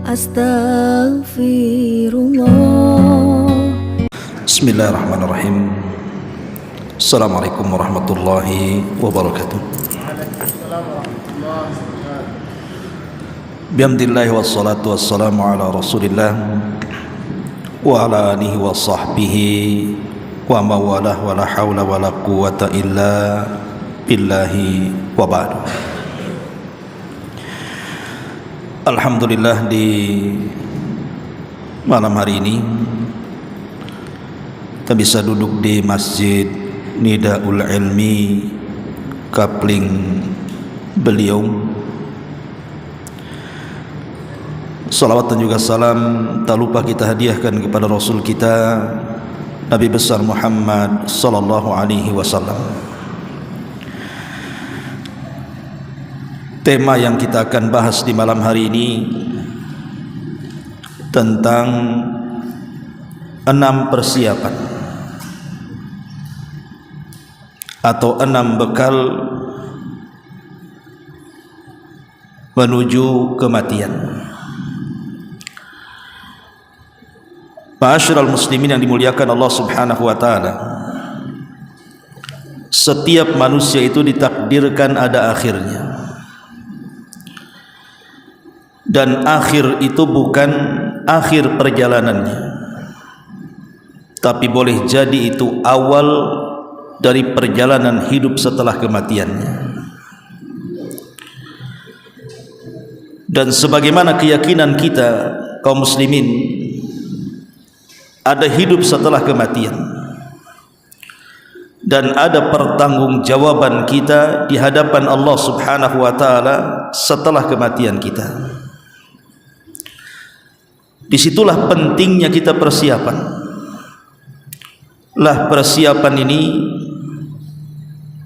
Astaghfirullah. Bismillahirrahmanirrahim. Assalamualaikum warahmatullahi wabarakatuh. Bihamdillahi wassalatu wassalamu ala rasulillah wa ala alihi wa sahbihi wa mawalah wa la hawla wa la quwata illa billahi wa ba'du. Alhamdulillah, di malam hari ini kita bisa duduk di Masjid Nidaul Ilmi Kapling Beliung. Salawat dan juga salam tak lupa kita hadiahkan kepada Rasul kita Nabi besar Muhammad sallallahu alaihi wasallam. Tema yang kita akan bahas di malam hari ini tentang 6 persiapan atau 6 bekal menuju kematian. Ma'asyiral muslimin yang dimuliakan Allah Subhanahu wa taala, setiap manusia itu ditakdirkan ada akhirnya. Dan akhir itu bukan akhir perjalanannya, tapi boleh jadi itu awal dari perjalanan hidup setelah kematiannya. Dan sebagaimana keyakinan kita kaum muslimin, ada hidup setelah kematian dan ada pertanggungjawaban kita di hadapan Allah Subhanahu wa taala setelah kematian kita. Disitulah pentingnya kita persiapan. Lah persiapan ini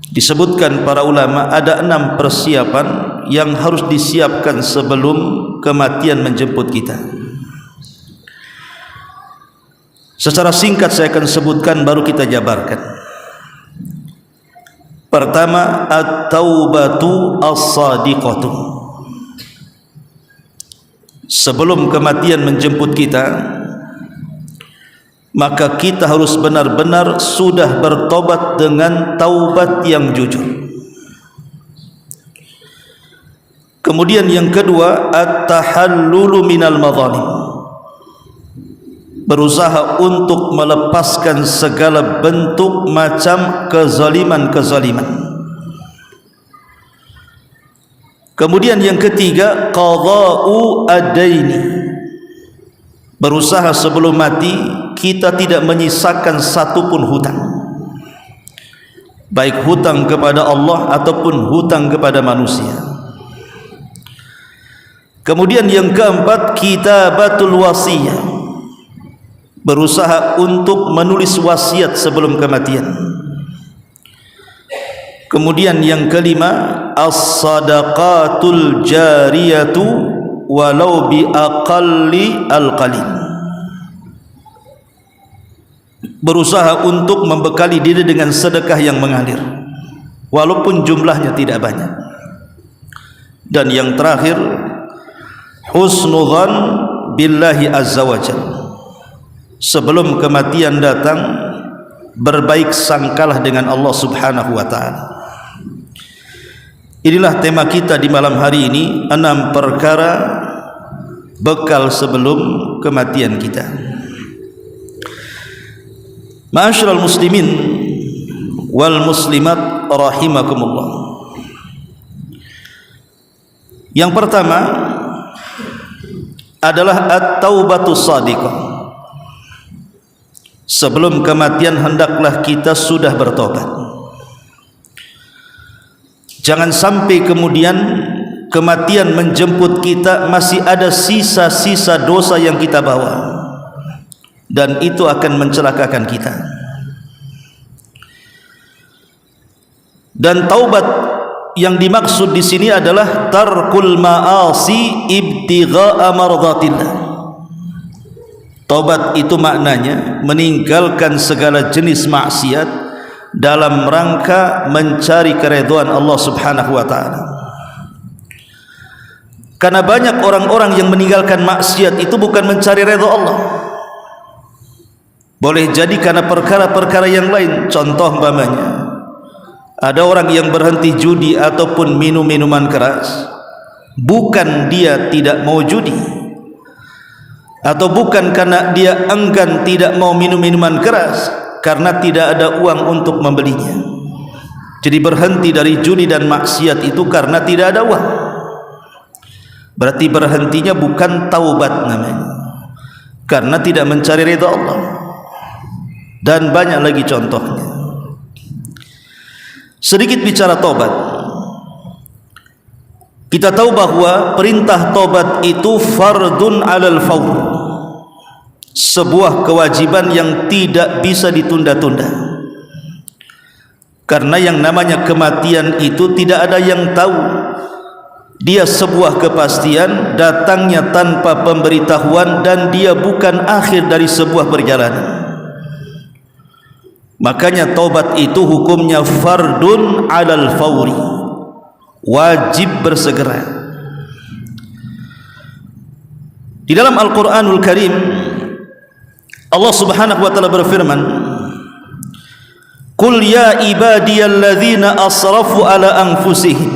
disebutkan para ulama ada 6 persiapan yang harus disiapkan sebelum kematian menjemput kita. Secara singkat saya akan sebutkan, baru kita jabarkan. Pertama, at-taubatu as-sadiqatu. Sebelum kematian menjemput kita, maka kita harus benar-benar sudah bertobat dengan taubat yang jujur. Kemudian yang kedua, at-tahallulu minal madhalim. Berusaha untuk melepaskan segala bentuk macam kezaliman-kezaliman. Kemudian yang ketiga, qadha'u ad-daini. Berusaha sebelum mati kita tidak menyisakan satupun hutang, baik hutang kepada Allah ataupun hutang kepada manusia. Kemudian yang keempat, kitabatul wasiyah. Berusaha untuk menulis wasiat sebelum kematian. Kemudian yang kelima, as-sadaqatul jariyatu walau bi aqalli al-qalil. Berusaha untuk membekali diri dengan sedekah yang mengalir walaupun jumlahnya tidak banyak. Dan yang terakhir, husnudzan billahi azza wajalla. Sebelum kematian datang, berbaik sangkalah dengan Allah Subhanahu wa taala. Inilah tema kita di malam hari ini, 6 perkara bekal sebelum kematian kita. Ma'asyiral muslimin wal muslimat rahimakumullah. Yang pertama adalah at-taubatus shadiqah. Sebelum kematian hendaklah kita sudah bertobat. Jangan sampai kemudian kematian menjemput kita masih ada sisa-sisa dosa yang kita bawa, dan itu akan mencelakakan kita. Dan taubat yang dimaksud di sini adalah tarkul ma'asi ibtigha'a mardhatillah. Taubat itu maknanya meninggalkan segala jenis maksiat dalam rangka mencari keridhaan Allah Subhanahu wa taala. Karena banyak orang-orang yang meninggalkan maksiat itu bukan mencari redha Allah. Boleh jadi karena perkara-perkara yang lain. Contoh umpamanya, ada orang yang berhenti judi ataupun minum minuman keras, bukan dia tidak mau judi, atau bukan karena dia enggan tidak mau minum minuman keras, karena tidak ada uang untuk membelinya. Jadi berhenti dari judi dan maksiat itu karena tidak ada uang. Berarti berhentinya bukan taubat namanya, karena tidak mencari ridha Allah. Dan banyak lagi contohnya. Sedikit bicara taubat. Kita tahu bahwa perintah taubat itu fardun alal fawr, sebuah kewajiban yang tidak bisa ditunda-tunda. Karena yang namanya kematian itu tidak ada yang tahu. Dia sebuah kepastian, datangnya tanpa pemberitahuan, dan dia bukan akhir dari sebuah perjalanan. Makanya taubat itu hukumnya fardun alal fawri, wajib bersegera. Di dalam Al-Quranul Karim Allah subhanahu wa ta'ala berfirman, Qul ya ibadiyalladzina asrafu ala anfusihim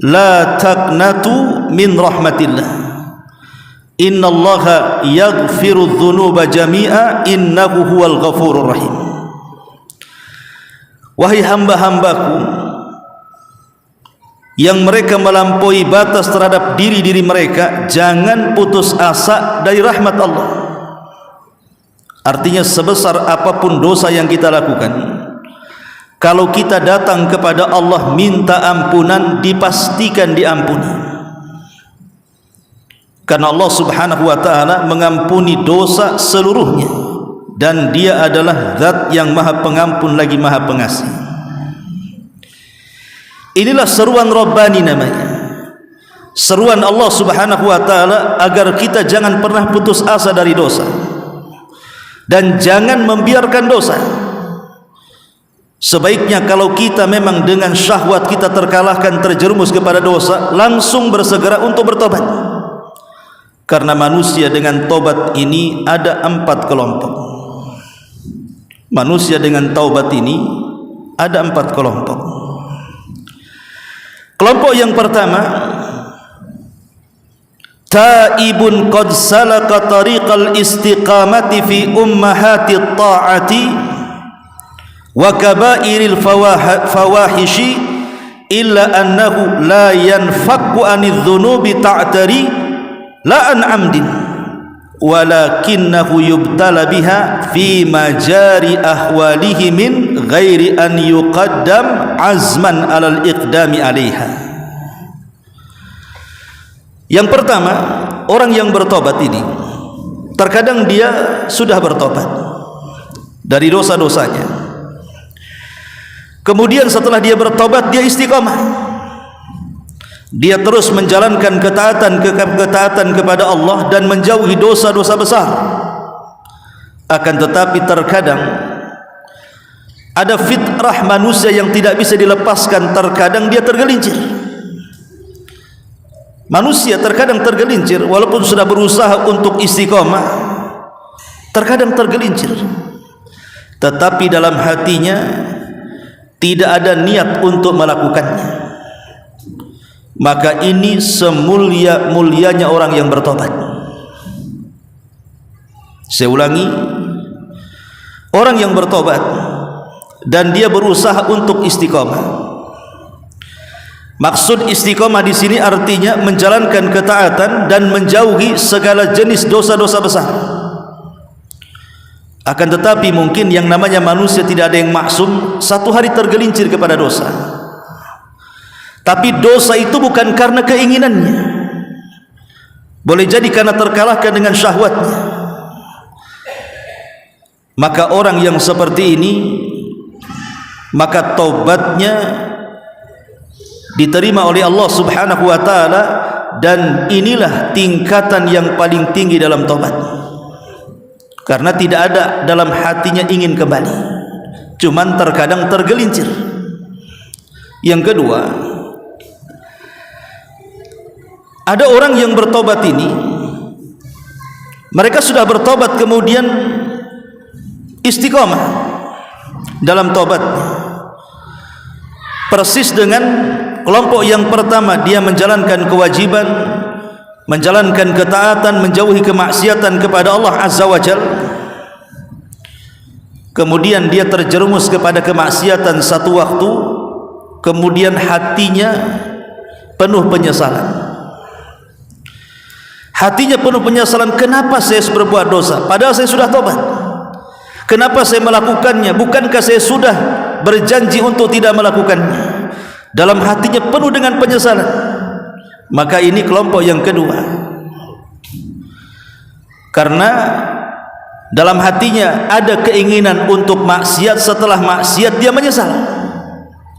la taqnatu min rahmatillah innallaha yaghfiru dhunuba jami'a innahu huwal ghafurur rahim. Wahai hamba-hambaku yang mereka melampaui batas terhadap diri-diri mereka, jangan putus asa dari rahmat Allah. Artinya sebesar apapun dosa yang kita lakukan, kalau kita datang kepada Allah minta ampunan, dipastikan diampuni. Karena Allah subhanahu wa ta'ala mengampuni dosa seluruhnya, dan dia adalah zat yang maha pengampun lagi maha pengasih. Inilah seruan Rabbani namanya, seruan Allah subhanahu wa ta'ala agar kita jangan pernah putus asa dari dosa, dan jangan membiarkan dosa. Sebaiknya kalau kita memang dengan syahwat kita terkalahkan, terjerumus kepada dosa, langsung bersegera untuk bertobat. Karena manusia dengan tobat ini ada 4 kelompok. Manusia dengan taubat ini ada 4 kelompok. Kelompok yang pertama, taibun qad salaka tariqal istiqamati fi ummahati ta'ati wa kabairil fawahishi illa annahu la yanfakku anidh dhunubi ta'tari la an amdin walakinnahu yubtala biha fi majari ahwalihi min ghairi an yuqaddam azman alal iqdami alaiha. Yang pertama, orang yang bertobat ini terkadang dia sudah bertobat dari dosa-dosanya, kemudian setelah dia bertobat dia istiqamah, dia terus menjalankan ketaatan kepada Allah dan menjauhi dosa-dosa besar. Akan tetapi terkadang ada fitrah manusia yang tidak bisa dilepaskan, terkadang dia tergelincir. Manusia terkadang tergelincir, walaupun sudah berusaha untuk istiqamah, terkadang tergelincir, tetapi dalam hatinya tidak ada niat untuk melakukannya. Maka ini semulia-mulianya orang yang bertobat. Saya ulangi, orang yang bertobat dan dia berusaha untuk istiqamah. Maksud istiqamah di sini artinya menjalankan ketaatan dan menjauhi segala jenis dosa-dosa besar. Akan tetapi mungkin yang namanya manusia tidak ada yang maksum, satu hari tergelincir kepada dosa. Tapi dosa itu bukan karena keinginannya, boleh jadi karena terkalahkan dengan syahwatnya. Maka orang yang seperti ini, maka taubatnya diterima oleh Allah subhanahu wa ta'ala, dan inilah tingkatan yang paling tinggi dalam taubat, karena tidak ada dalam hatinya ingin kembali, cuman terkadang tergelincir. Yang kedua, Ada orang yang bertobat ini, mereka sudah bertobat kemudian istiqomah dalam tobatnya. Persis dengan kelompok yang pertama, dia menjalankan kewajiban, menjalankan ketaatan, menjauhi kemaksiatan kepada Allah Azza wa Jalla. Kemudian dia terjerumus kepada kemaksiatan satu waktu, kemudian hatinya penuh penyesalan. Hatinya penuh penyesalan, kenapa saya berbuat dosa padahal saya sudah tobat? Kenapa saya melakukannya? Bukankah saya sudah berjanji untuk tidak melakukannya? Dalam hatinya penuh dengan penyesalan. Maka ini kelompok yang kedua. Karena dalam hatinya ada keinginan untuk maksiat, setelah maksiat dia menyesal.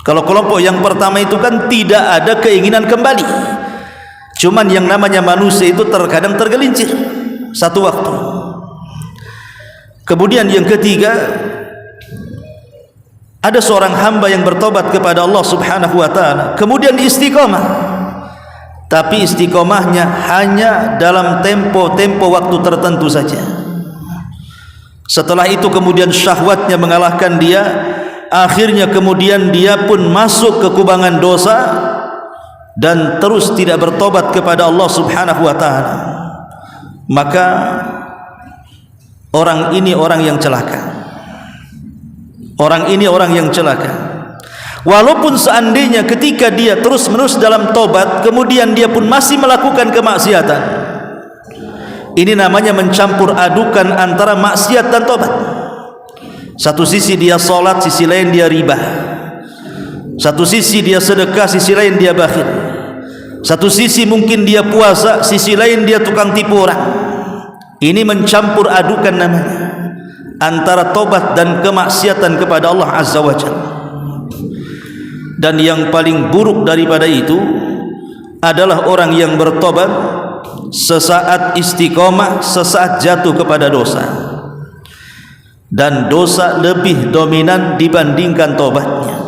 Kalau kelompok yang pertama itu kan tidak ada keinginan kembali. Cuman yang namanya manusia itu terkadang tergelincir satu waktu. Kemudian yang ketiga, ada seorang hamba yang bertobat kepada Allah Subhanahu wa taala, kemudian istiqomah. Tapi istiqomahnya hanya dalam tempo waktu tertentu saja. Setelah itu kemudian syahwatnya mengalahkan dia, akhirnya kemudian dia pun masuk ke kubangan dosa dan terus tidak bertobat kepada Allah Subhanahu wa taala. Maka orang ini orang yang celaka. Orang ini orang yang celaka. Walaupun seandainya ketika dia terus-menerus dalam tobat, kemudian dia pun masih melakukan kemaksiatan, ini namanya mencampur adukan antara maksiat dan tobat. Satu sisi dia sholat, sisi lain dia riba. Satu sisi dia sedekah, sisi lain dia bakhil. Satu sisi mungkin dia puasa, sisi lain dia tukang tipu orang. Ini mencampur adukan namanya antara tobat dan kemaksiatan kepada Allah Azza wa Jalla. Dan yang paling buruk daripada itu adalah orang yang bertobat sesaat istiqomah, sesaat jatuh kepada dosa, dan dosa lebih dominan dibandingkan tobatnya.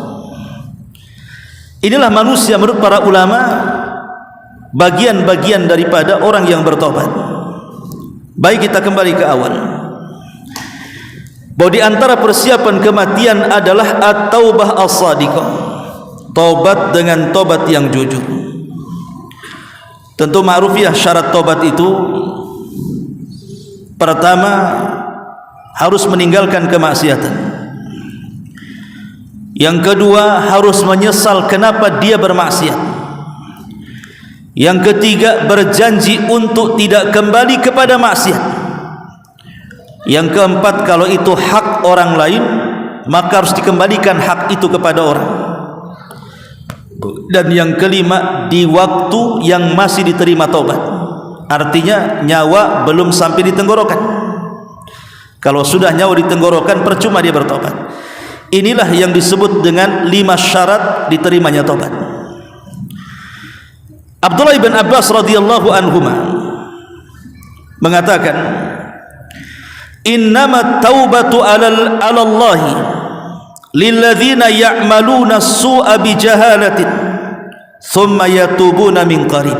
Inilah manusia menurut para ulama, bagian-bagian daripada orang yang bertobat. Baik, kita kembali ke awal, bahwa di antara persiapan kematian adalah at-taubah as-sadiqah, tobat dengan tobat yang jujur. Tentu ma'ruf ya, syarat tobat itu pertama harus meninggalkan kemaksiatan. Yang kedua harus menyesal kenapa dia bermaksiat. Yang ketiga berjanji untuk tidak kembali kepada maksiat. Yang keempat, kalau itu hak orang lain maka harus dikembalikan hak itu kepada orang. Dan yang kelima, di waktu yang masih diterima taubat, artinya nyawa belum sampai di tenggorokan. Kalau sudah nyawa di tenggorokan, percuma dia bertobat. Inilah yang disebut dengan 5 syarat diterimanya taubat. Abdullah bin Abbas radhiyallahu anhuma mengatakan, innamat taubatu ala Allahi lilladzina ya'maluna as-su'a bi jahalatin thumma yatubuna min qarib.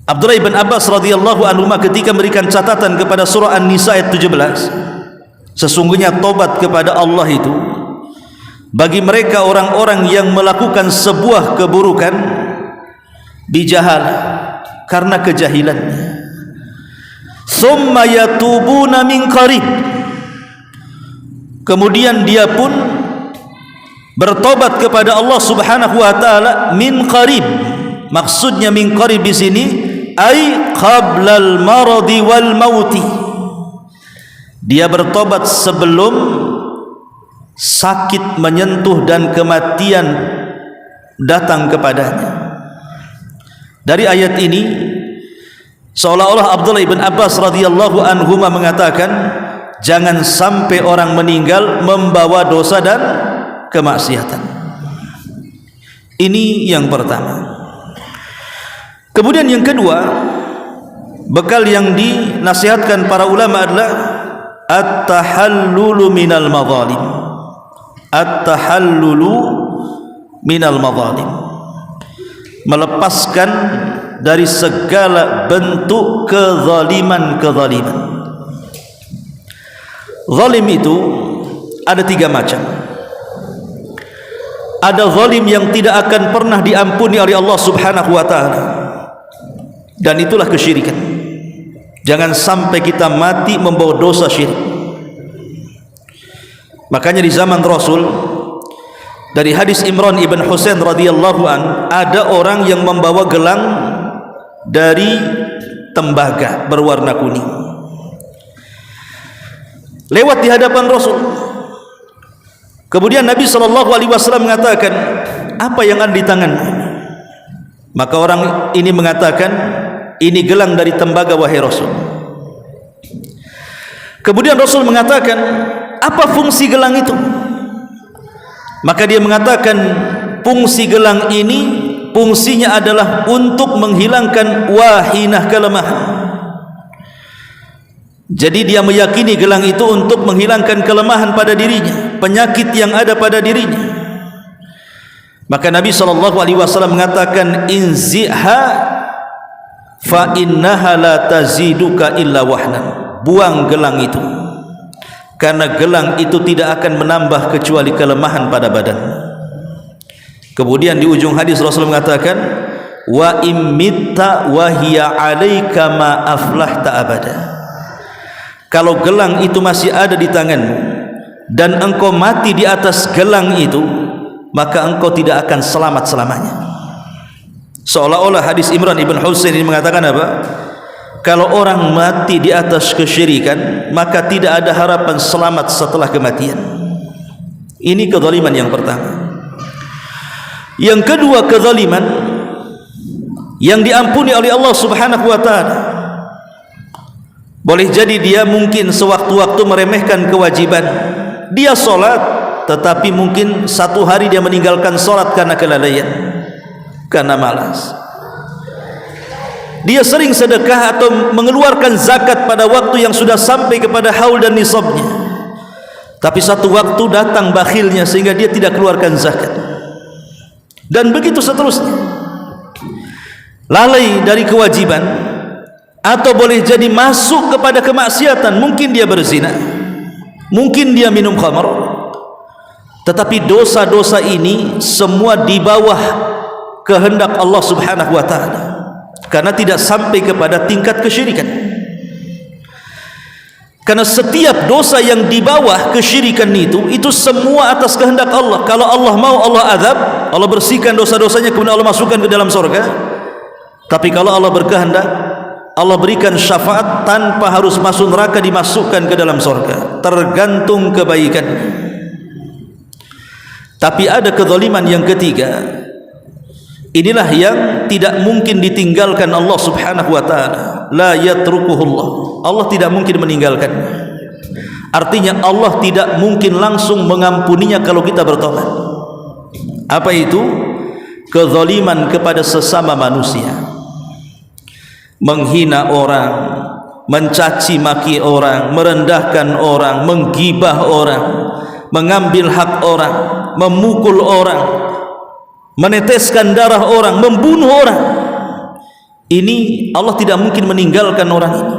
Abdullah bin Abbas radhiyallahu anhu ketika memberikan catatan kepada surah An-Nisa ayat 17, sesungguhnya tobat kepada Allah itu bagi mereka orang-orang yang melakukan sebuah keburukan bijahalah, karena kejahilannya, thumma yatubuna min qarib, kemudian dia pun bertobat kepada Allah Subhanahu wa taala min qarib. Maksudnya min qarib di sini ai qablal maradi wal mauti. Dia bertobat sebelum sakit menyentuh dan kematian datang kepadanya. Dari ayat ini seolah-olah Abdullah bin Abbas radhiyallahu anhu mengatakan, jangan sampai orang meninggal membawa dosa dan kemaksiatan. Ini yang pertama. Kemudian yang kedua, bekal yang dinasihatkan para ulama adalah at-tahallulu minal madzalim. At-tahallulu minal madzalim, melepaskan dari segala bentuk kezaliman-kezaliman. Zalim itu ada 3 macam. Ada zalim yang tidak akan pernah diampuni oleh Allah Subhanahu wa taala, dan itulah kesyirikan. Jangan sampai kita mati membawa dosa syirik. Makanya di zaman Rasul, dari hadis Imran ibn Husain radhiyallahu an, ada orang yang membawa gelang dari tembaga berwarna kuning, lewat di hadapan Rasul. Kemudian Nabi SAW mengatakan, apa yang ada di tanganmu? Maka orang ini mengatakan, ini gelang dari tembaga wahai Rasul. Kemudian Rasul mengatakan, apa fungsi gelang itu? Maka dia mengatakan, fungsi gelang ini, fungsinya adalah untuk menghilangkan wahinah, kelemahan. Jadi dia meyakini gelang itu untuk menghilangkan kelemahan pada dirinya, penyakit yang ada pada dirinya. Maka Nabi SAW mengatakan, inziha fa innaha la taziduka illa wahnan. Buang gelang itu, karena gelang itu tidak akan menambah kecuali kelemahan pada badan. Kemudian di ujung hadis Rasul mengatakan, wa immitta wa hiya 'alaika ma aflahta abada. Kalau gelang itu masih ada di tanganmu dan engkau mati di atas gelang itu, maka engkau tidak akan selamat selamanya. Seolah-olah hadis Imran ibn Husain ini mengatakan apa? Kalau orang mati di atas kesyirikan, maka tidak ada harapan selamat setelah kematian. Ini kezaliman yang pertama. Yang kedua, kezaliman yang diampuni oleh Allah Subhanahu wa taala. Boleh jadi dia mungkin sewaktu-waktu meremehkan kewajiban. Dia sholat, tetapi mungkin satu hari dia meninggalkan sholat karena kelalaian, karena malas. Dia sering sedekah atau mengeluarkan zakat pada waktu yang sudah sampai kepada haul dan nisabnya, tapi satu waktu datang bakhilnya sehingga dia tidak keluarkan zakat. Dan begitu seterusnya. Lalai dari kewajiban, atau boleh jadi masuk kepada kemaksiatan. Mungkin dia berzina, mungkin dia minum khamar, tetapi dosa-dosa ini semua di bawah kehendak Allah Subhanahu wa taala, karena tidak sampai kepada tingkat kesyirikan. Karena setiap dosa yang di bawah kesyirikan itu semua atas kehendak Allah. Kalau Allah mau, Allah azab, Allah bersihkan dosa-dosanya, kemudian Allah masukkan ke dalam surga. Tapi kalau Allah berkehendak, Allah berikan syafaat tanpa harus masuk neraka, dimasukkan ke dalam surga, tergantung kebaikan. Tapi ada kezaliman yang ketiga. Inilah yang tidak mungkin ditinggalkan Allah Subhanahu wa taala. La yatrukuhullah. Allah tidak mungkin meninggalkan. Artinya Allah tidak mungkin langsung mengampuninya kalau kita bertobat. Apa itu? Kezaliman kepada sesama manusia. Menghina orang, mencaci maki orang, merendahkan orang, menggibah orang, mengambil hak orang, memukul orang, meneteskan darah orang, membunuh orang. Ini Allah tidak mungkin meninggalkan orang ini.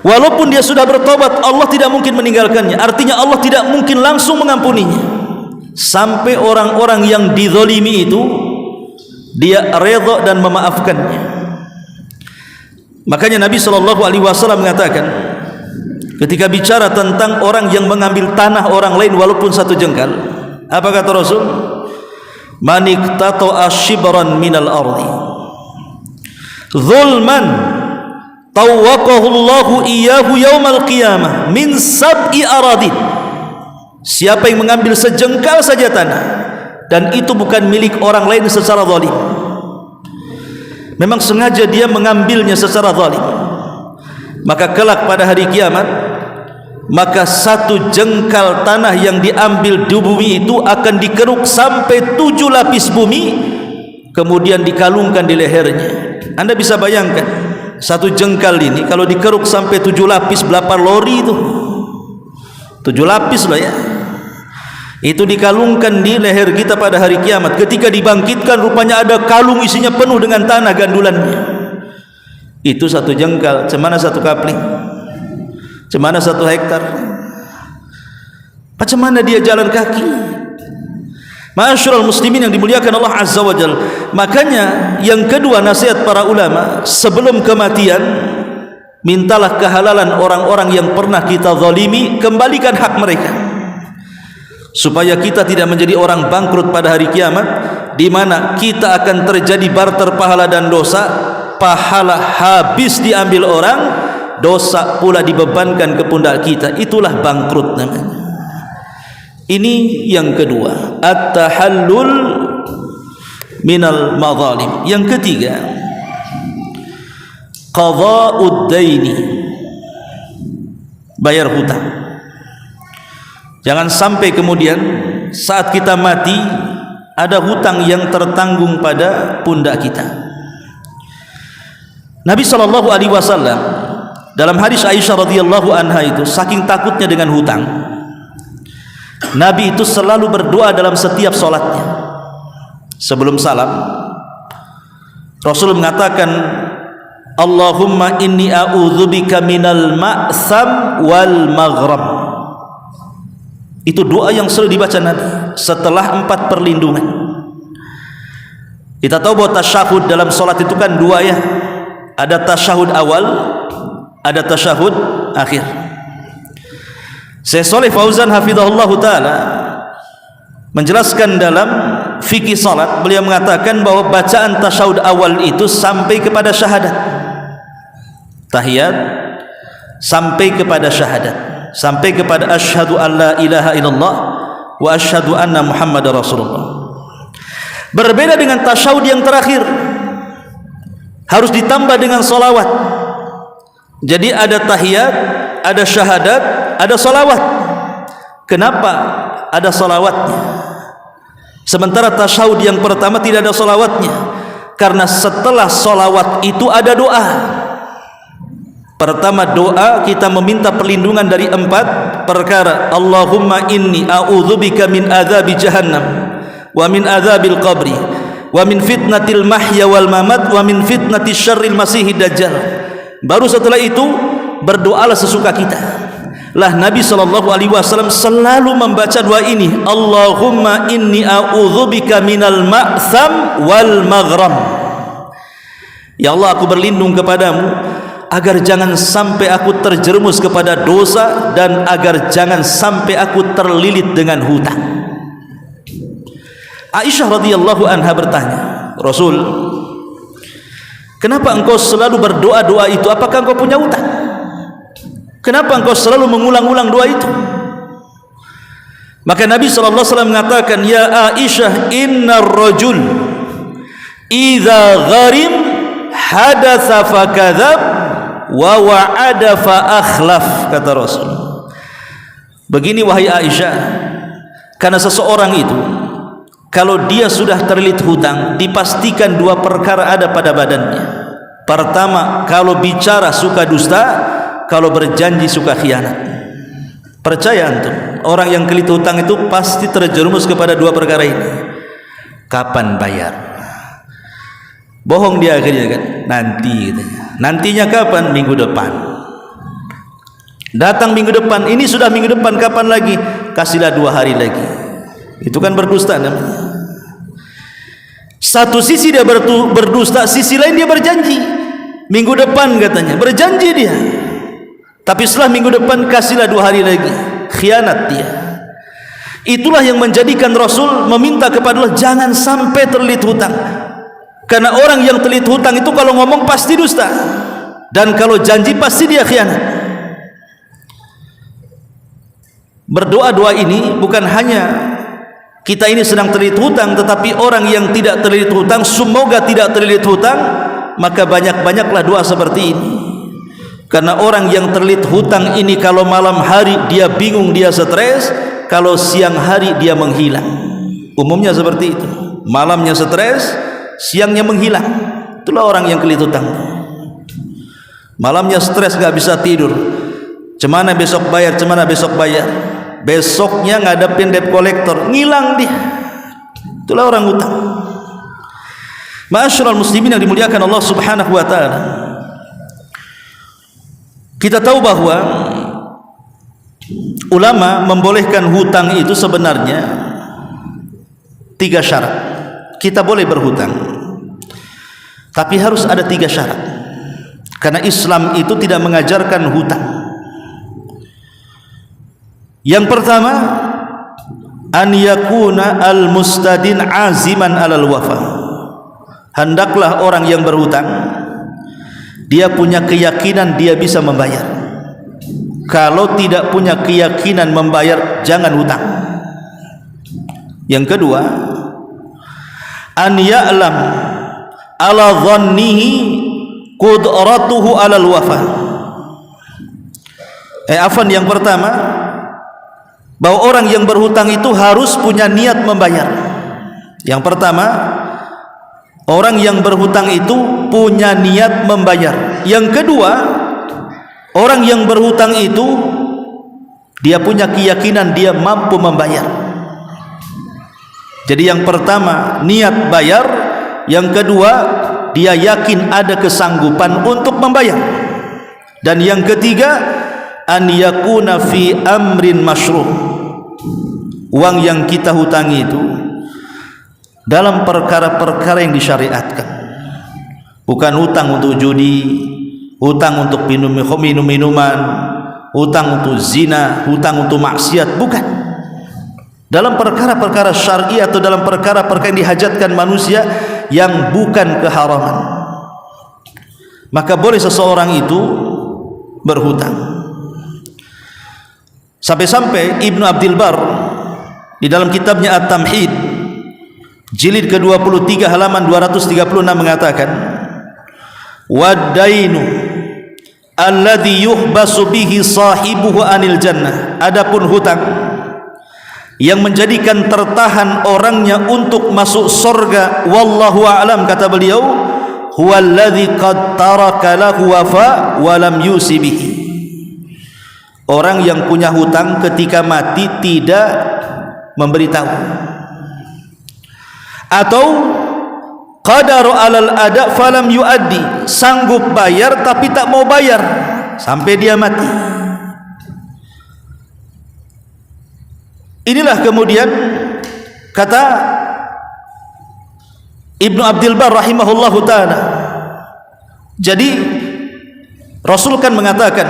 Walaupun dia sudah bertobat, Allah tidak mungkin meninggalkannya. Artinya Allah tidak mungkin langsung mengampuninya. Sampai orang-orang yang dizalimi itu dia redha dan memaafkannya. Makanya Nabi SAW mengatakan, ketika bicara tentang orang yang mengambil tanah orang lain walaupun satu jengkal, apa kata Rasul? Man iqtata'a shibran minal ardi zulman tawwaqahu Allahu iyyahu yaumal qiyamah min sab'i aradin. Siapa yang mengambil sejengkal saja tanah dan itu bukan milik orang lain secara zalim, memang sengaja dia mengambilnya secara zalim, maka kelak pada hari kiamat, maka satu jengkal tanah yang diambil di bumi itu akan dikeruk sampai 7 lapis bumi, kemudian dikalungkan di lehernya. Anda bisa bayangkan satu jengkal ini kalau dikeruk sampai 7 lapis, berapa lori itu? 7 lapis loh ya. Itu dikalungkan di leher kita pada hari kiamat. Ketika dibangkitkan, rupanya ada kalung isinya penuh dengan tanah gandulannya. Itu 1 jengkal, cemana 1 kapling, cemana 1 hektar. Macam mana dia jalan kaki? Ma'asyiral muslimin yang dimuliakan Allah Azza wa Jalla. Makanya yang kedua nasihat para ulama, sebelum kematian mintalah kehalalan orang-orang yang pernah kita zalimi, kembalikan hak mereka, supaya kita tidak menjadi orang bangkrut pada hari kiamat, di mana kita akan terjadi barter pahala dan dosa. Pahala habis diambil orang, dosa pula dibebankan ke pundak kita. Itulah bangkrut namanya. Ini yang kedua, at-tahallul minal madzalim. Yang ketiga, qadha'ud daini, bayar hutang. Jangan sampai kemudian saat kita mati ada hutang yang tertanggung pada pundak kita. Nabi SAW dalam hadis Aisyah radhiyallahu anha itu, saking takutnya dengan hutang, Nabi itu selalu berdoa dalam setiap solatnya. Sebelum salam, Rasul mengatakan, Allahumma inni a'udzubika minal ma'sam wal maghram. Itu doa yang selalu dibaca Nabi setelah 4 perlindungan. Kita tahu bahwa tasyahud dalam solat itu kan 2 ya. Ada tasyahud awal, ada tasyahud akhir. Syekh Shalih Fauzan hafizahullah taala menjelaskan dalam fikih salat, beliau mengatakan bahwa bacaan tasyahud awal itu sampai kepada syahadat, tahiyat sampai kepada syahadat, sampai kepada asyhadu an la ilaha illallah wa asyhadu anna muhammadar rasulullah. Berbeda dengan tasyahud yang terakhir, harus ditambah dengan solawat. Jadi ada tahiyat, ada syahadat, ada solawat. Kenapa ada solawatnya? Sementara tasyahud yang pertama tidak ada solawatnya, karena setelah solawat itu ada doa. Pertama doa, kita meminta perlindungan dari 4 perkara. Allahumma inni a'udzubika min adzabi jahannam wa min adzabil qabri wa min fitnatil mahya wal mamat wa min fitnatis syarril masihid dajjal. Baru setelah itu berdoalah sesuka kita. Lah Nabi SAW selalu membaca doa ini, Allahumma inni a'udzubika minal ma'sam wal maghram. Ya Allah, aku berlindung kepadamu agar jangan sampai aku terjerumus kepada dosa, dan agar jangan sampai aku terlilit dengan hutang. Aisyah radhiyallahu anha bertanya, Rasul, kenapa engkau selalu berdoa doa itu? Apakah engkau punya hutang? Kenapa engkau selalu mengulang-ulang doa itu? Maka Nabi SAW mengatakan, ya Aisyah, innar rajul idza gharim hadatsa fakadzab wa wa'ada fa akhlaf, kata Rasul. Begini wahai Aisyah, karena seseorang itu kalau dia sudah terlilit hutang, dipastikan 2 perkara ada pada badannya. Pertama, kalau bicara suka dusta, kalau berjanji suka khianat. Percaya antum, orang yang terlilit hutang itu pasti terjerumus kepada 2 perkara ini. Kapan bayar? Bohong dia akhirnya kan, nanti katanya. Nantinya kapan? Minggu depan. Datang minggu depan, ini sudah minggu depan, kapan lagi? Kasihlah 2 hari lagi. Itu kan berdusta namanya. Satu sisi dia berdusta, sisi lain dia berjanji. Minggu depan katanya, berjanji dia. Tapi setelah minggu depan kasihlah 2 hari lagi. Khianat dia. Itulah yang menjadikan Rasul meminta kepada Allah, jangan sampai terlilit hutang. Karena orang yang terlilit hutang itu kalau ngomong pasti dusta, dan kalau janji pasti dia khianat. Berdoa-doa ini bukan hanya kita ini sedang terlilit hutang, tetapi orang yang tidak terlilit hutang, semoga tidak terlilit hutang, maka banyak-banyaklah doa seperti ini. Karena orang yang terlilit hutang ini kalau malam hari dia bingung, dia stres, kalau siang hari dia menghilang. Umumnya seperti itu. Malamnya stres, siangnya menghilang. Itulah orang yang terlilit hutang. Malamnya stres, gak bisa tidur. Cemana besok bayar, cemana besok bayar. besoknya ngadepin debt collector, ngilang dia. Itulah orang hutang. Ma'asyiral muslimin yang dimuliakan Allah Subhanahu wa taala. Kita tahu bahwa ulama membolehkan hutang itu sebenarnya 3 syarat. Kita boleh berhutang, tapi harus ada 3 syarat. Karena Islam itu tidak mengajarkan hutang. Yang pertama, an yakuna al-mustadin aziman alal wafa. Hendaklah orang yang berhutang dia punya keyakinan dia bisa membayar. Kalau tidak punya keyakinan membayar, jangan hutang. Yang kedua, an ya'lam ala dhannihi qudratuhu alal wafa. Yang pertama, bahwa orang yang berhutang itu harus punya niat membayar. Yang pertama, orang yang berhutang itu punya niat membayar. Yang kedua, orang yang berhutang itu dia punya keyakinan dia mampu membayar. Jadi yang pertama niat bayar, yang kedua dia yakin ada kesanggupan untuk membayar, dan yang ketiga an yakuna fi amrin masyru'. Uang yang kita hutangi itu dalam perkara-perkara yang disyariatkan, bukan hutang untuk judi, hutang untuk minum-minuman, hutang untuk zina, hutang untuk maksiat, bukan. Dalam perkara-perkara syar'i atau dalam perkara-perkara yang dihajatkan manusia yang bukan keharaman, maka boleh seseorang itu berhutang. Sampai-sampai Ibnu Abdul Bar di dalam kitabnya At-Tamhid jilid ke-23 halaman 236 mengatakan, wad-dainu alladhi yuhbasu bihi sahibuhu anil jannah. Adapun hutang yang menjadikan tertahan orangnya untuk masuk surga, wallahu a'lam, kata beliau, huwallazi qad taraka lahu wafa wa lam yusi bihi. Orang yang punya hutang ketika mati tidak memberitahu, atau qadaru alal ada falam yuaddi, sanggup bayar tapi tak mau bayar sampai dia mati. Inilah kemudian kata Ibnu Abdul Bar rahimahullahu ta'ala. Jadi Rasul kan mengatakan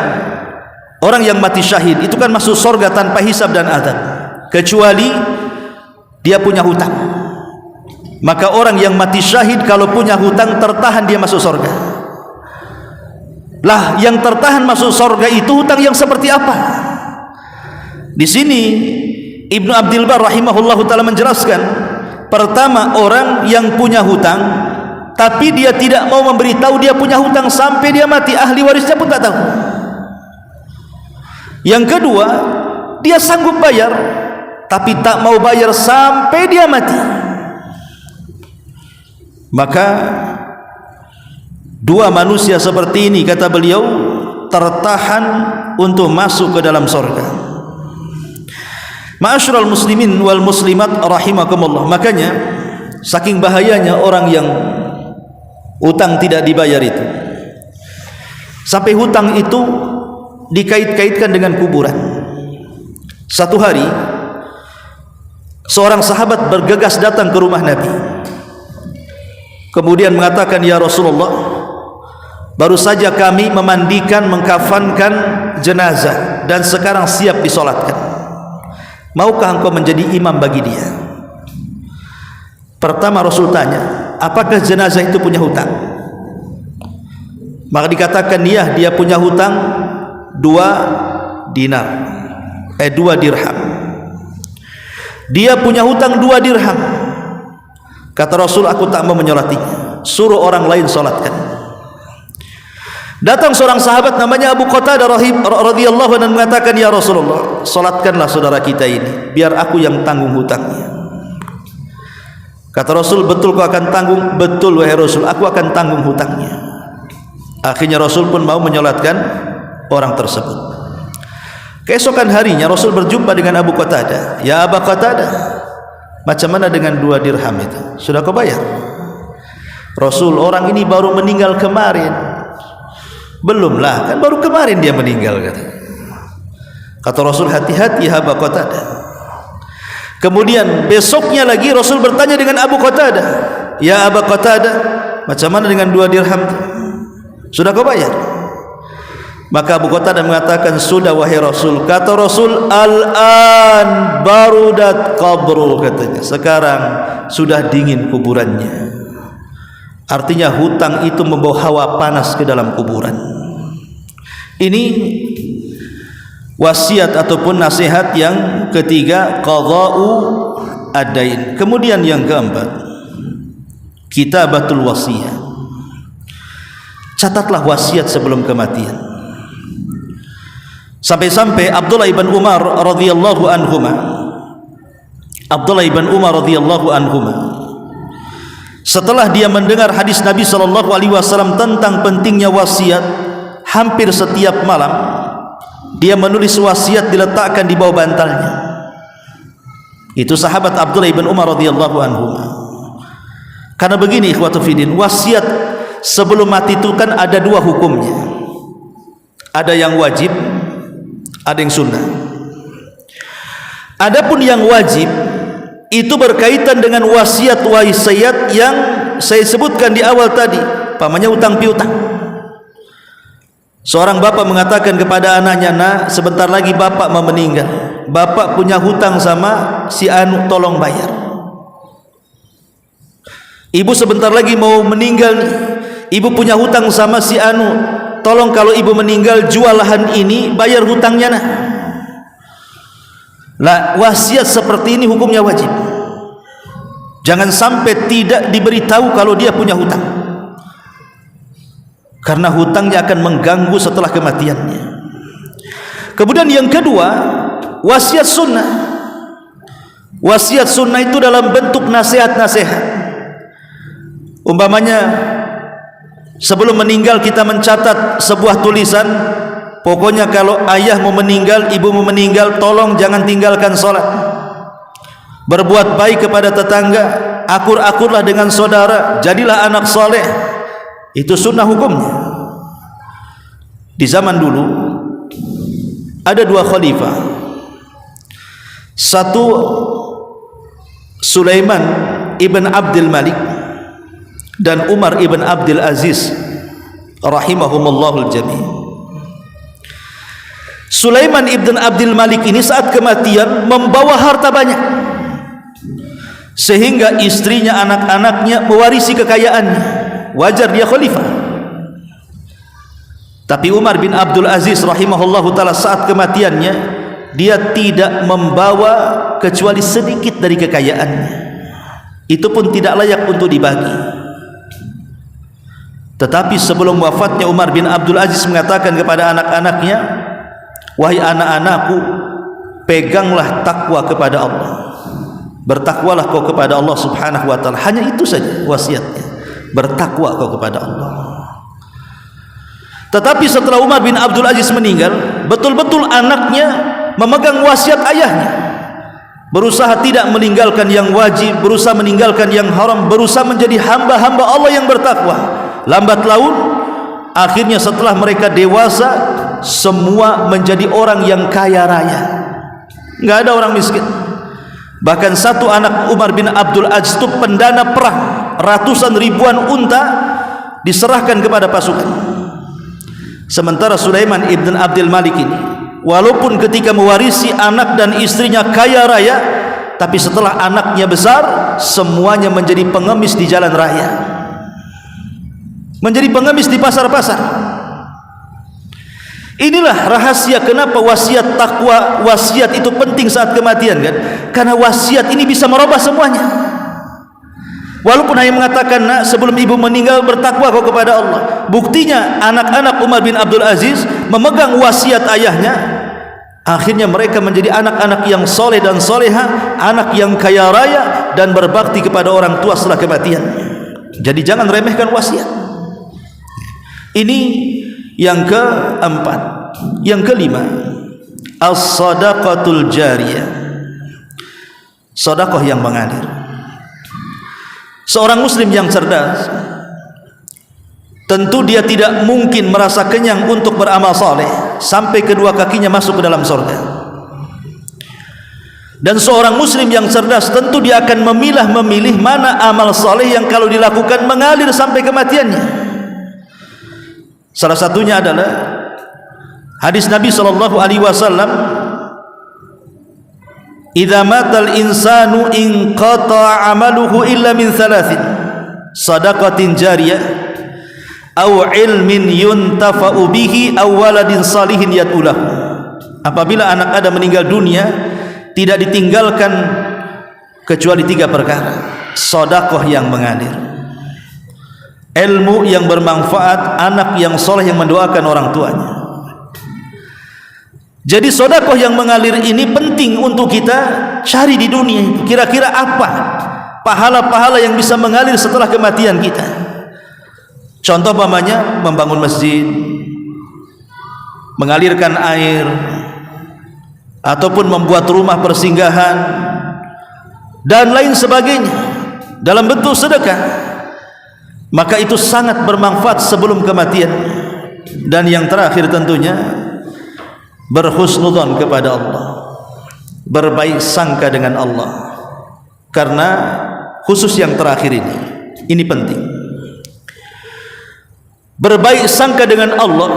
orang yang mati syahid itu kan masuk surga tanpa hisab dan adab, kecuali dia punya hutang. Maka orang yang mati syahid kalau punya hutang tertahan dia masuk surga. Lah yang tertahan masuk surga itu hutang yang seperti apa? Di sini Ibnu Abdul Bar rahimahullahu ta'ala menjelaskan, pertama, orang yang punya hutang tapi dia tidak mau memberitahu dia punya hutang sampai dia mati, ahli warisnya pun tak tahu. Yang kedua, dia sanggup bayar tapi tak mau bayar sampai dia mati. Maka dua manusia seperti ini, kata beliau, tertahan untuk masuk ke dalam surga. Ma'asyiral muslimin wal muslimat rahimakumullah. Makanya saking bahayanya orang yang hutang tidak dibayar itu, sampai hutang itu dikait-kaitkan dengan kuburan. Satu hari seorang sahabat bergegas datang ke rumah Nabi, kemudian mengatakan, ya Rasulullah, baru saja kami memandikan, mengkafankan jenazah dan sekarang siap disolatkan. Maukah engkau menjadi imam bagi dia? Pertama Rasul tanya, apakah jenazah itu punya hutang? Maka dikatakan, iya, dia punya hutang 2 dinar, 2 dirham. Dia punya hutang 2 dirham. Kata Rasul, aku tak mau menyolatinya, suruh orang lain solatkan. Datang seorang sahabat namanya Abu Qatadah radhiyallahu anhu dan mengatakan, ya Rasulullah, solatkanlah saudara kita ini, biar aku yang tanggung hutangnya. Kata Rasul, betul kau akan tanggung? Betul wahai Rasul, aku akan tanggung hutangnya. Akhirnya Rasul pun mau menyolatkan orang tersebut. Keesokan harinya Rasul berjumpa dengan Abu Qatadah. Ya Abu Qatadah, macam mana dengan 2 dirham itu? Sudah kau bayar? Rasul, orang ini baru meninggal kemarin. Belumlah, kan baru kemarin dia meninggal, kata Rasul. Hati-hati ya Abu Qatadah. Kemudian besoknya lagi Rasul bertanya dengan Abu Qatadah. Ya Abu Qatadah, macam mana dengan 2 dirham itu? Sudah kau bayar? Maka Abu Qatadah mengatakan, sudah wahai Rasul. Kata Rasul, al-an barudat qabru, katanya, sekarang sudah dingin kuburannya. Artinya hutang itu membawa hawa panas ke dalam kuburan. Ini wasiat ataupun nasihat yang ketiga, qadha'u ad-dain. Kemudian yang keempat, kitabatul wasiyah. Catatlah wasiat sebelum kematian. Sampai-sampai Abdullah ibn Umar radhiyallahu anhuma, setelah dia mendengar hadis Nabi SAW tentang pentingnya wasiat, hampir setiap malam dia menulis wasiat diletakkan di bawah bantalnya. Itu sahabat Abdullah ibn Umar radhiyallahu anhuma. Karena begini ikhwatu fiddin, wasiat sebelum mati itu kan ada 2 hukumnya. Ada yang wajib, ada yang sunnah. Adapun yang wajib itu berkaitan dengan wasiat yang saya sebutkan di awal tadi, pamannya utang piutang. Seorang bapak mengatakan kepada anaknya, nak, sebentar lagi bapak mau meninggal, bapak punya hutang sama si anu, tolong bayar. Ibu sebentar lagi mau meninggal nih, ibu punya hutang sama si anu, tolong kalau ibu meninggal jual lahan ini, bayar hutangnya nah. Lah, wasiat seperti ini hukumnya wajib. Jangan sampai tidak diberitahu kalau dia punya hutang, karena hutangnya akan mengganggu setelah kematiannya. Kemudian yang kedua, wasiat sunnah. Wasiat sunnah itu dalam bentuk nasihat-nasihat. Umpamanya sebelum meninggal kita mencatat sebuah tulisan, pokoknya kalau ayah mau meninggal, ibu mau meninggal, tolong jangan tinggalkan sholat, berbuat baik kepada tetangga, akur-akurlah dengan saudara, jadilah anak soleh. Itu sunnah hukumnya. Di zaman dulu ada 2 khalifah, satu Sulaiman ibn Abdul Malik dan Umar ibn Abdul Aziz rahimahumallahul jami'. Sulaiman ibn Abdul Malik ini saat kematian membawa harta banyak, sehingga istrinya, anak-anaknya mewarisi kekayaannya. Wajar dia khalifah. Tapi Umar bin Abdul Aziz rahimahullahu ta'ala saat kematiannya, dia tidak membawa kecuali sedikit dari kekayaannya. Itu pun tidak layak untuk dibagi. Tetapi sebelum wafatnya, Umar bin Abdul Aziz mengatakan kepada anak-anaknya, wahai anak-anakku, peganglah takwa kepada Allah, bertakwalah kau kepada Allah subhanahu wa ta'ala. Hanya itu saja wasiatnya, bertakwa kau kepada Allah. Tetapi setelah Umar bin Abdul Aziz meninggal, betul-betul anaknya memegang wasiat ayahnya, berusaha tidak meninggalkan yang wajib, berusaha meninggalkan yang haram, berusaha menjadi hamba-hamba Allah yang bertakwa. Lambat laun, akhirnya setelah mereka dewasa, semua menjadi orang yang kaya raya, nggak ada orang miskin. Bahkan satu anak Umar bin Abdul Aziz itu pendana perang, ratusan ribuan unta diserahkan kepada pasukan. Sementara Sulaiman ibn Abdul Malik ini, walaupun ketika mewarisi anak dan istrinya kaya raya, tapi setelah anaknya besar, semuanya menjadi pengemis di jalan raya, menjadi pengemis di pasar-pasar. Inilah rahasia kenapa wasiat takwa, wasiat itu penting saat kematian, kan? Karena wasiat ini bisa merubah semuanya. Walaupun hanya mengatakan, nak, sebelum ibu meninggal bertakwa kau kepada Allah. Buktinya anak-anak Umar bin Abdul Aziz memegang wasiat ayahnya. Akhirnya mereka menjadi anak-anak yang soleh dan soleha, anak yang kaya raya dan berbakti kepada orang tua setelah kematian. Jadi jangan remehkan wasiat. Ini yang keempat. Yang kelima, as-sadaqatul jariyah, sedekah yang mengalir. Seorang muslim yang cerdas, tentu dia tidak mungkin merasa kenyang untuk beramal saleh sampai kedua kakinya masuk ke dalam surga. Dan seorang muslim yang cerdas tentu dia akan memilih mana amal saleh yang kalau dilakukan mengalir sampai kematiannya. Salah satunya adalah hadis Nabi SAW, idza matal insanu inqata amaluhu illa min thalathin, sadaqatin jariyah aw ilmin yuntafa'u bihi aw waladin salihin yad'ulah. Apabila anak Adam meninggal dunia, tidak ditinggalkan kecuali 3 perkara: sedekah yang mengalir, ilmu yang bermanfaat, anak yang soleh yang mendoakan orang tuanya. Jadi sedekah yang mengalir ini penting untuk kita cari di dunia. Kira-kira apa pahala-pahala yang bisa mengalir setelah kematian kita? Contoh umpamanya membangun masjid, mengalirkan air, ataupun membuat rumah persinggahan dan lain sebagainya dalam bentuk sedekah, maka itu sangat bermanfaat sebelum kematian. Dan yang terakhir tentunya berhusnudzon kepada Allah, berbaik sangka dengan Allah. Karena khusus yang terakhir ini penting. Berbaik sangka dengan Allah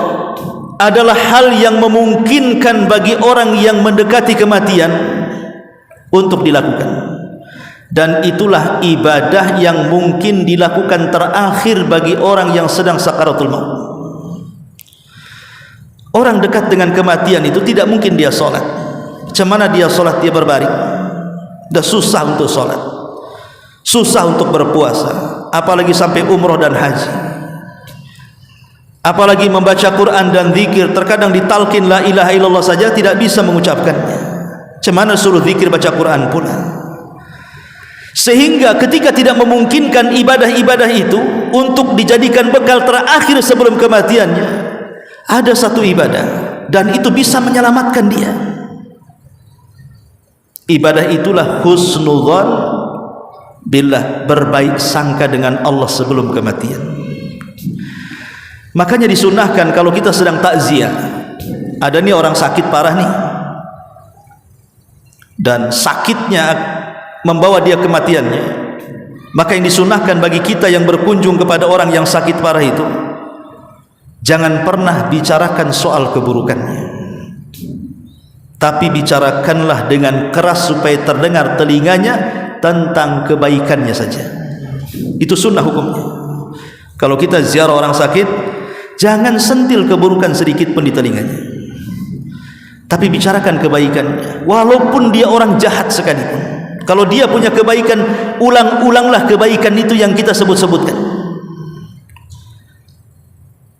adalah hal yang memungkinkan bagi orang yang mendekati kematian untuk dilakukan, dan itulah ibadah yang mungkin dilakukan terakhir bagi orang yang sedang sakaratul maut. Orang dekat dengan kematian itu tidak mungkin dia sholat. Macam mana dia sholat? Dia berbaring, dah susah untuk sholat, susah untuk berpuasa, apalagi sampai umroh dan haji, apalagi membaca Quran dan zikir. Terkadang ditalkin la ilaha illallah saja tidak bisa mengucapkannya, macam mana suruh zikir baca Quran pula. Sehingga ketika tidak memungkinkan ibadah-ibadah itu untuk dijadikan bekal terakhir sebelum kematiannya, ada satu ibadah dan itu bisa menyelamatkan dia. Ibadah itulah husnudzon billah, berbaik sangka dengan Allah sebelum kematian. Makanya disunahkan kalau kita sedang takziah, ada nih orang sakit parah nih, dan sakitnya membawa dia kematiannya, maka yang disunahkan bagi kita yang berkunjung kepada orang yang sakit parah itu, jangan pernah bicarakan soal keburukannya, tapi bicarakanlah dengan keras supaya terdengar telinganya tentang kebaikannya saja. Itu sunnah hukumnya. Kalau kita ziarah orang sakit, jangan sentil keburukan sedikit pun di telinganya, tapi bicarakan kebaikannya, walaupun dia orang jahat sekalipun. Kalau dia punya kebaikan, ulang-ulanglah kebaikan itu yang kita sebut-sebutkan.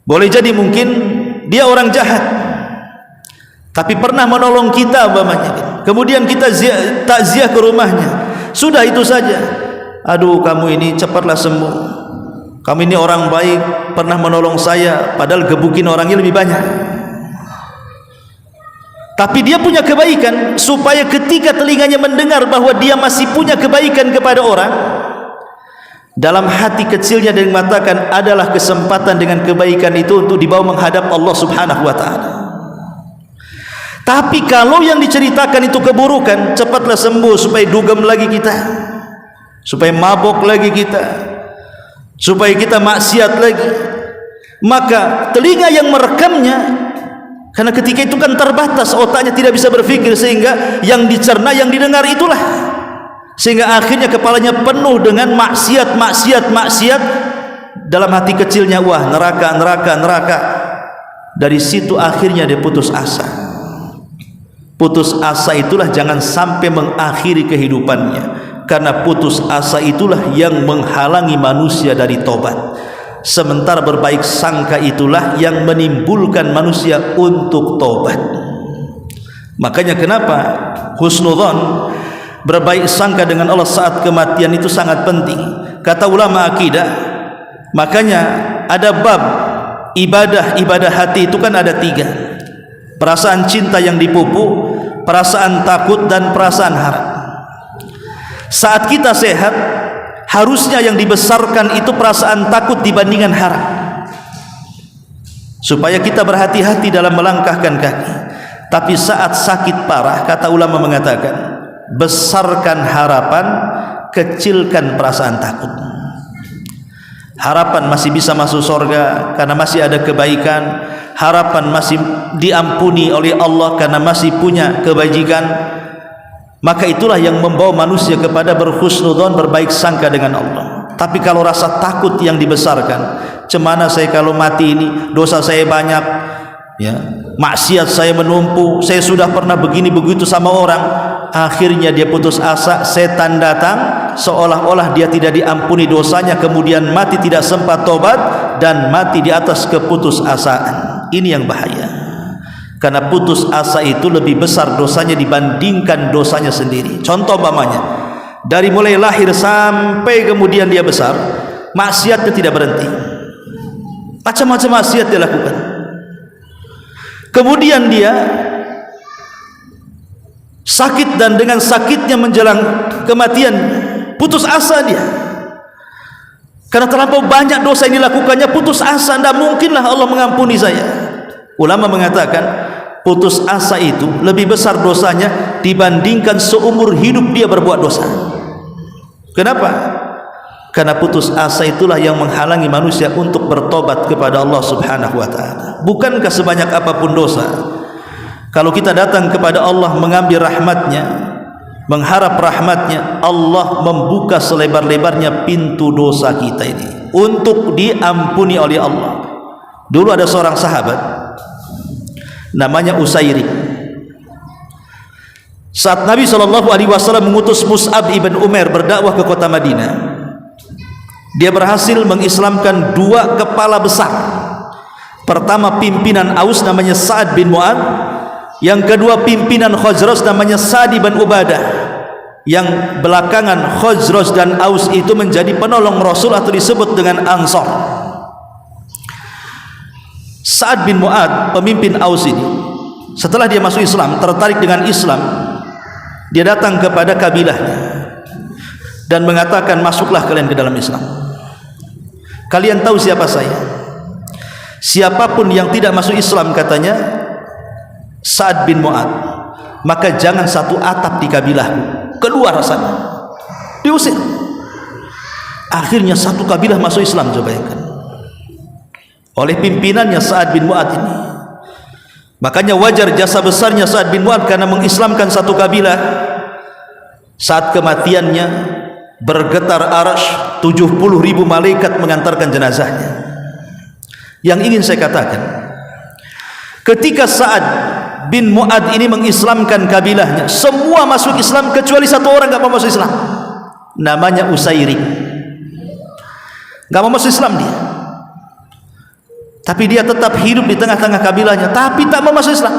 Boleh jadi mungkin dia orang jahat, tapi pernah menolong kita umpamanya, kemudian kita takziah ke rumahnya, sudah itu saja. Aduh, kamu ini cepatlah sembuh, kamu ini orang baik, pernah menolong saya, padahal gebukin orangnya lebih banyak. Tapi dia punya kebaikan, supaya ketika telinganya mendengar bahwa dia masih punya kebaikan kepada orang, dalam hati kecilnya dia mengatakan adalah kesempatan dengan kebaikan itu untuk dibawa menghadap Allah Subhanahu wa ta'ala. Tapi kalau yang diceritakan itu keburukan, cepatlah sembuh supaya dugem lagi kita, supaya mabok lagi kita, supaya kita maksiat lagi, maka telinga yang merekamnya, karena ketika itu kan terbatas, otaknya tidak bisa berpikir, sehingga yang dicerna, yang didengar itulah, sehingga akhirnya kepalanya penuh dengan maksiat. Dalam hati kecilnya, wah neraka. Dari situ akhirnya dia putus asa. Putus asa itulah jangan sampai mengakhiri kehidupannya, karena putus asa itulah yang menghalangi manusia dari tobat. Sementara berbaik sangka itulah yang menimbulkan manusia untuk tobat. Makanya kenapa husnudzon, berbaik sangka dengan Allah saat kematian itu sangat penting. Kata ulama akidah, makanya ada bab ibadah hati itu kan ada 3. perasaan cinta yang dipupuk, perasaan takut dan perasaan harap. Saat kita sehat, harusnya yang dibesarkan itu perasaan takut dibandingkan harap, supaya kita berhati-hati dalam melangkahkan kaki. Tapi saat sakit parah, kata ulama mengatakan, besarkan harapan, kecilkan perasaan takut. Harapan masih bisa masuk surga karena masih ada kebaikan, harapan masih diampuni oleh Allah karena masih punya kebajikan. Maka itulah yang membawa manusia kepada berhusnudzon, berbaik sangka dengan Allah. Tapi kalau rasa takut yang dibesarkan, cemana saya kalau mati ini, dosa saya banyak, ya, maksiat saya menumpuk, saya sudah pernah begini begitu sama orang. Akhirnya dia putus asa, setan datang, seolah-olah dia tidak diampuni dosanya, kemudian mati tidak sempat tobat dan mati di atas keputusasaan. Ini yang bahaya, karena putus asa itu lebih besar dosanya dibandingkan dosanya sendiri. Contoh umpamanya, dari mulai lahir sampai kemudian dia besar, maksiatnya tidak berhenti, macam-macam maksiat dia lakukan. Kemudian dia sakit, dan dengan sakitnya menjelang kematian putus asa dia, karena terlampau banyak dosa yang dilakukannya. Putus asa, tidak mungkinlah Allah mengampuni saya. Ulama mengatakan putus asa itu lebih besar dosanya dibandingkan seumur hidup dia berbuat dosa. Kenapa? Karena putus asa itulah yang menghalangi manusia untuk bertobat kepada Allah Subhanahu wa ta'ala. Bukankah sebanyak apapun dosa, kalau kita datang kepada Allah mengambil rahmatnya, mengharap rahmatnya, Allah membuka selebar-lebarnya pintu dosa kita ini untuk diampuni oleh Allah. Dulu ada seorang sahabat namanya Usairi. Saat Nabi SAW mengutus Mus'ab ibn Umair berdakwah ke kota Madinah, dia berhasil mengislamkan dua kepala besar. Pertama pimpinan Aus namanya Sa'ad bin Mu'ad, yang kedua pimpinan Khazraj namanya Sa'd bin Ubadah, yang belakangan Khazraj dan Aus itu menjadi penolong Rasul atau disebut dengan Ansar. Sa'ad bin Mu'ad, pemimpin Aus ini, setelah dia masuk Islam, tertarik dengan Islam, dia datang kepada kabilahnya dan mengatakan, masuklah kalian ke dalam Islam. Kalian tahu siapa saya? Siapapun yang tidak masuk Islam, katanya Sa'ad bin Mu'ad, maka jangan satu atap di kabilahku, keluar sana, diusir. Akhirnya satu kabilah masuk Islam, coba bayangkan, oleh pimpinannya Sa'ad bin Mu'ad ini. Makanya wajar jasa besarnya Sa'ad bin Mu'ad karena mengislamkan satu kabilah. Saat kematiannya bergetar arasy, 70.000 malaikat mengantarkan jenazahnya. Yang ingin saya katakan, ketika Sa'ad bin Mu'ad ini mengislamkan kabilahnya, semua masuk Islam kecuali satu orang gak mau masuk Islam, namanya Usairi. Gak mau masuk Islam dia, tapi dia tetap hidup di tengah-tengah kabilahnya, tapi tak mau masuk Islam.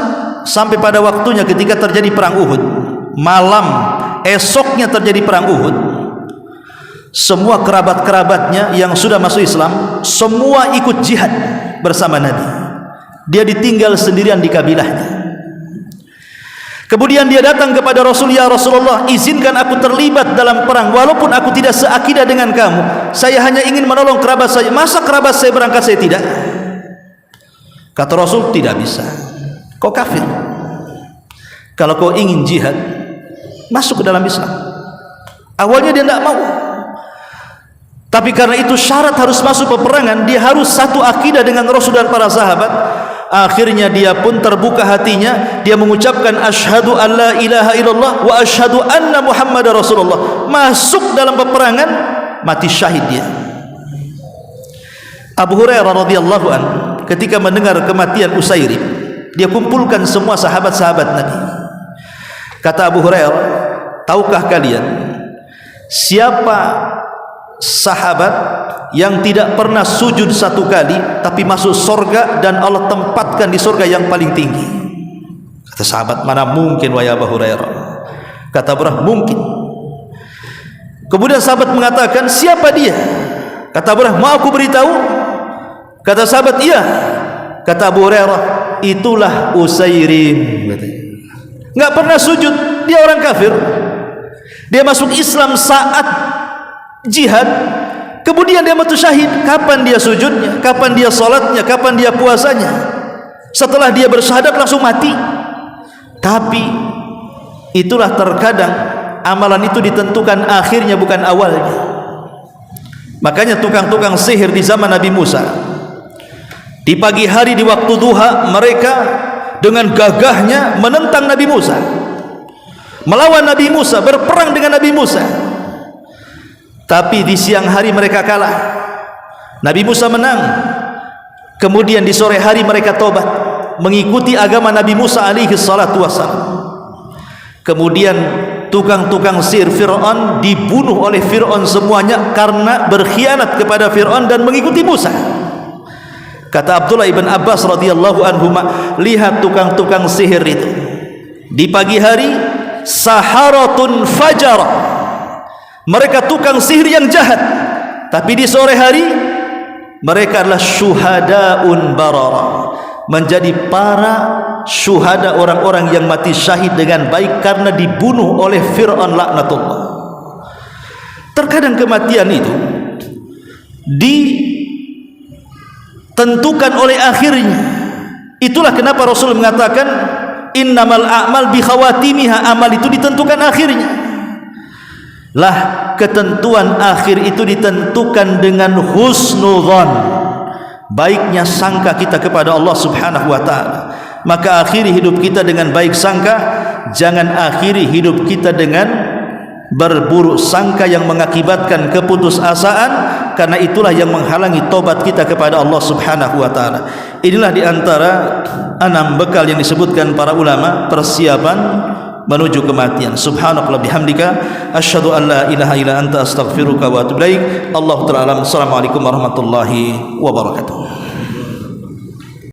Sampai pada waktunya ketika terjadi perang Uhud, malam esoknya terjadi perang Uhud, semua kerabat-kerabatnya yang sudah masuk Islam semua ikut jihad bersama Nabi. Dia ditinggal sendirian di kabilahnya. Kemudian dia datang kepada Rasul, ya Rasulullah, izinkan aku terlibat dalam perang, walaupun aku tidak seakidah dengan kamu, saya hanya ingin menolong kerabat saya. Masa kerabat saya berangkat saya tidak? Kata Rasul, tidak bisa, kau kafir. Kalau kau ingin jihad, masuk ke dalam Islam. Awalnya dia tidak mau, tapi karena itu syarat harus masuk peperangan, dia harus satu akidah dengan Rasul dan para sahabat. Akhirnya dia pun terbuka hatinya, dia mengucapkan asyhadu an la ilaha illallah wa asyhadu anna Muhammadar Rasulullah. Masuk dalam peperangan, mati syahid dia. Abu Hurairah radhiyallahu anhu ketika mendengar kematian Usairi, dia kumpulkan semua sahabat-sahabat Nabi. Kata Abu Hurairah, tahukah kalian siapa sahabat yang tidak pernah sujud satu kali tapi masuk surga dan Allah tempatkan di surga yang paling tinggi? Kata sahabat, mana mungkin wahai Abu Hurairah? Kata Abu Hurairah, mungkin. Kemudian sahabat mengatakan, siapa dia? Kata Abu Hurairah, mau aku beritahu? Kata sahabat, iya. Kata Abu Hurairah, itulah Usairim. Nggak pernah sujud, dia orang kafir. Dia masuk Islam saat jihad, kemudian dia mati syahid. Kapan dia sujudnya? Kapan dia salatnya? Kapan dia puasanya? Setelah dia bersyahadat langsung mati. Tapi itulah terkadang amalan itu ditentukan akhirnya, bukan awalnya. Makanya tukang-tukang sihir di zaman Nabi Musa, di pagi hari di waktu duha, mereka dengan gagahnya menentang Nabi Musa, melawan Nabi Musa, berperang dengan Nabi Musa. Tapi di siang hari mereka kalah, Nabi Musa menang. Kemudian di sore hari mereka tobat, mengikuti agama Nabi Musa alaihi salatu wassalam. Kemudian tukang-tukang sihir Fir'aun dibunuh oleh Fir'aun semuanya karena berkhianat kepada Fir'aun dan mengikuti Musa. Kata Abdullah ibn Abbas radhiyallahu anhuma, lihat tukang-tukang sihir itu di pagi hari saharatun fajar, mereka tukang sihir yang jahat. Tapi di sore hari mereka adalah syuhadaun barara, menjadi para syuhada, orang-orang yang mati syahid dengan baik karena dibunuh oleh Fir'aun laknatullah. Terkadang kematian itu ditentukan oleh akhirnya. Itulah kenapa Rasul mengatakan innamal a'mal bi khawatimiha, amal itu ditentukan akhirnya. Lah, ketentuan akhir itu ditentukan dengan husnudzan, baiknya sangka kita kepada Allah Subhanahu wa taala. Maka akhiri hidup kita dengan baik sangka, jangan akhiri hidup kita dengan berburuk sangka yang mengakibatkan keputusasaan, karena itulah yang menghalangi tobat kita kepada Allah Subhanahu wa taala. Inilah diantara 6 bekal yang disebutkan para ulama persiapan menuju kematian. Subhanallah bihamdika asyhadu an la ilaha illa anta astaghfiruka wa atubu ilaik. Allahu ta'ala. Assalamualaikum warahmatullahi wabarakatuh.